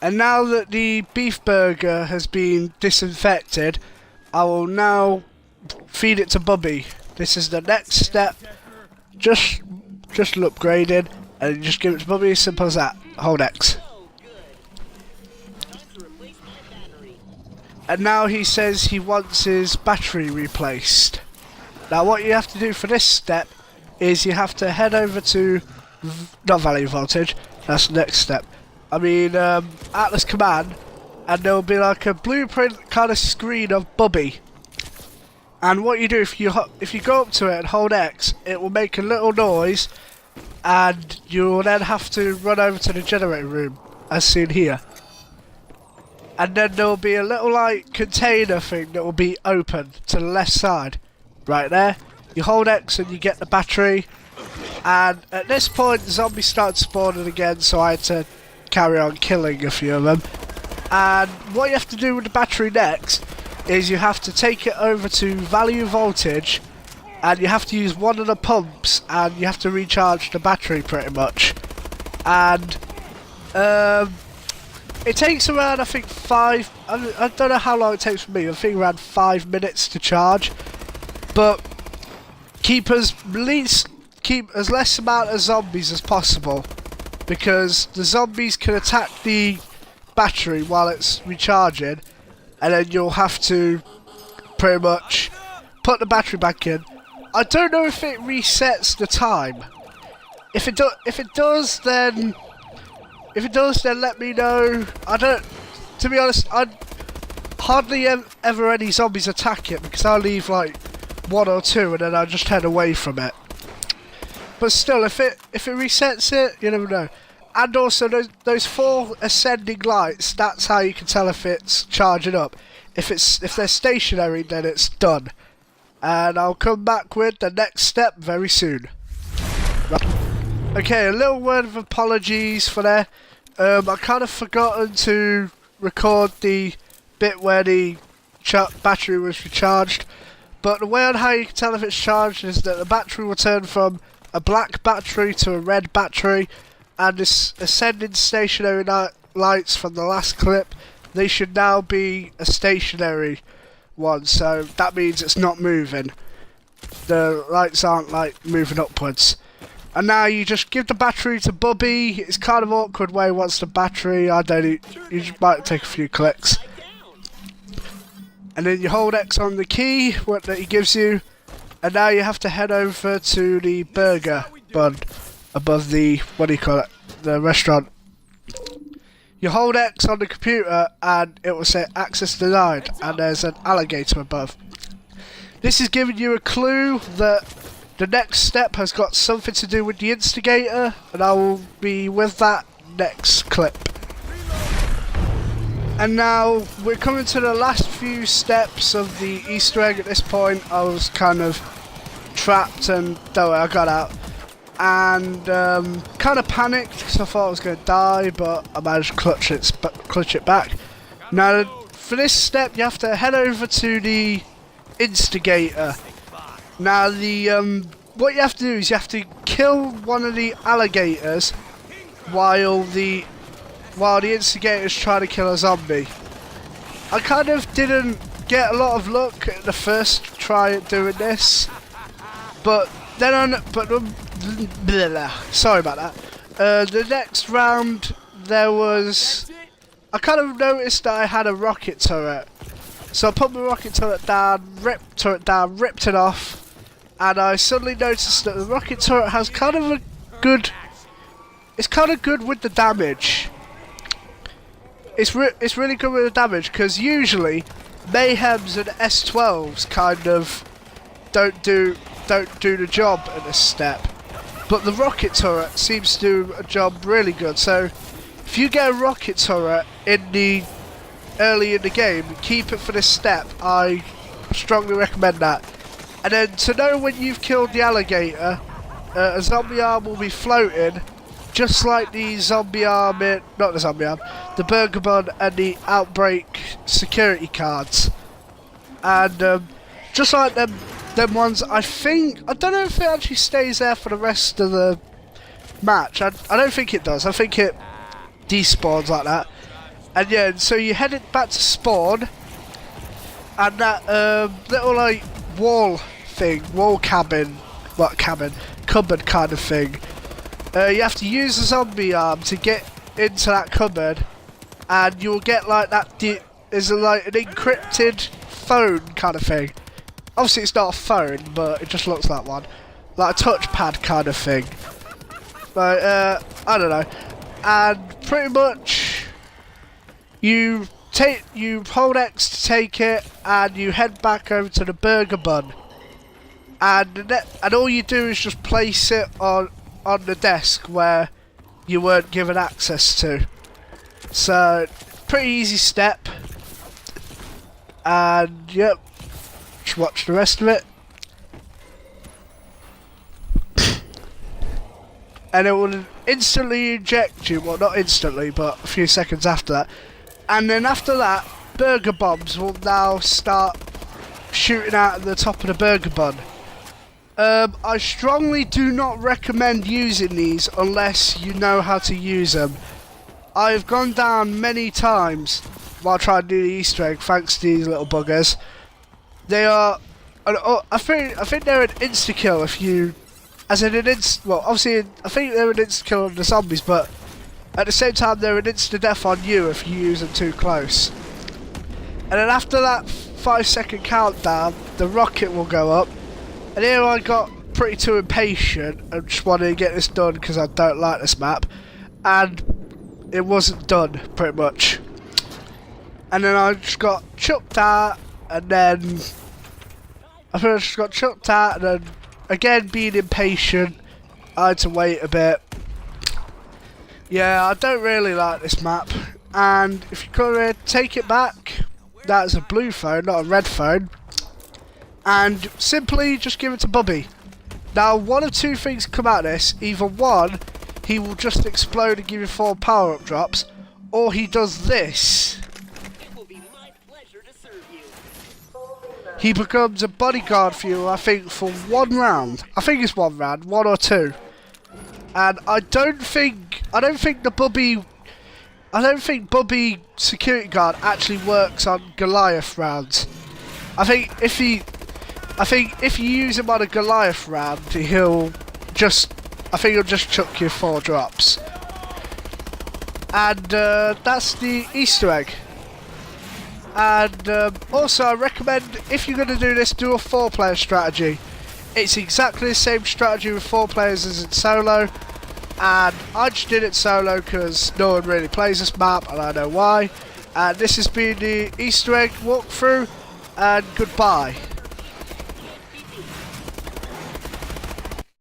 And now that the beef burger has been disinfected, I will now feed it to Bubby. This is the next step. Just upgraded, and you just give it to Bubby. Simple as that. Hold X. And now he says he wants his battery replaced. Now what you have to do for this step is you have to head over to, not value voltage, that's the next step. I mean Atlas Command, and there will be like a blueprint kind of screen of Bubby. And what you do, if you go up to it and hold X, it will make a little noise, and you will then have to run over to the generator room, as seen here. And then there will be a little like container thing that will be open to the left side, right there. You hold X and you get the battery, and at this point the zombies started spawning again, so I had to carry on killing a few of them. And what you have to do with the battery next is you have to take it over to value voltage, and you have to use one of the pumps, and you have to recharge the battery pretty much. And it takes around, I think, I don't know how long it takes for me, I think around 5 minutes to charge. But keep as less amount of zombies as possible, because the zombies can attack the battery while it's recharging, and then you'll have to pretty much put the battery back in. I don't know if it resets the time. If it does, then let me know. To be honest, I hardly ever any zombies attack it, because I leave like 1 or 2 and then I just head away from it. But still, if it resets it, you never know. And also those 4 ascending lights, that's how you can tell if it's charging up. If they're stationary, then it's done. And I'll come back with the next step very soon. Right. Okay, a little word of apologies for that. I kind of forgotten to record the bit where the battery was recharged. But the way on how you can tell if it's charged is that the battery will turn from a black battery to a red battery, and this ascending stationary lights from the last clip, they should now be a stationary one, so that means it's not moving. The lights aren't like moving upwards. And now you just give the battery to Bubby. It's kind of awkward where he wants the battery. You might take a few clicks. And then you hold X on the key that he gives you, and now you have to head over to the burger bun above the, what do you call it, the restaurant. You hold X on the computer and it will say access denied, and there's an alligator above. This is giving you a clue that the next step has got something to do with the instigator, and I will be with that next clip. And now we're coming to the last few steps of the Easter egg. At this point I was kind of trapped, and don't worry, I got out. And kind of panicked because I thought I was going to die, but I managed to clutch it back. Now for this step you have to head over to the instigator. Now what you have to do is you have to kill one of the alligators while the instigator's trying to kill a zombie. I kind of didn't get a lot of luck at the first try at doing this, but then sorry about that. The next round I kind of noticed that I had a rocket turret, so I put my rocket turret down, ripped it off, and I suddenly noticed that the rocket turret has kind of a good. It's kind of good with the damage. It's really good with the damage, because usually Mayhems and S12s kind of don't do the job in this step, but the rocket turret seems to do a job really good. So if you get a rocket turret early in the game, keep it for this step. I strongly recommend that. And then to know when you've killed the alligator, a zombie arm will be floating, just like the zombie arm the burger bun and the outbreak security cards. And just like them ones, I don't know if it actually stays there for the rest of the match. I don't think it does. I think it despawns like that. And yeah, so you head it back to spawn, and that little like wall cabin cupboard kind of thing. You have to use a zombie arm to get into that cupboard, and you'll get like that. Is like an encrypted phone kind of thing. Obviously, it's not a phone, but it just looks like one, like a touchpad kind of thing. Like I don't know, and pretty much you hold X to take it, and you head back over to the burger bun. And all you do is just place it on the desk where you weren't given access to. So, pretty easy step. And, yep, just watch the rest of it. And it will instantly eject you, well not instantly, but a few seconds after that. And then after that, burger bombs will now start shooting out at the top of the burger bun. I strongly do not recommend using these unless you know how to use them. I've gone down many times while trying to do the Easter egg thanks to these little buggers. They are, I think they're an insta-kill if you, as in an well obviously I think they're an insta-kill on the zombies, but at the same time they're an insta-death on you if you use them too close. And then after that 5-second countdown, the rocket will go up. And here I got pretty too impatient and just wanted to get this done because I don't like this map. And it wasn't done, pretty much. And then I just got chucked out, and then I think I just got chucked out, and then again being impatient, I had to wait a bit. Yeah, I don't really like this map. And if you could take it back, that's a blue phone, not a red phone. And simply just give it to Bubby. Now, one of two things come out of this. Either one, he will just explode and give you 4 power-up drops, or he does this. It will be my pleasure to serve you. He becomes a bodyguard for you, I think, for 1 round. I think it's 1 round, 1 or 2. And I don't think Bubby security guard actually works on Goliath rounds. I think if you use him on a Goliath round, he'll just chuck you 4 drops. And that's the Easter egg. And also I recommend, if you're going to do this, do a 4-player strategy. It's exactly the same strategy with 4 players as in solo. And I just did it solo because no one really plays this map, and I know why. And this has been the Easter egg walkthrough, and goodbye.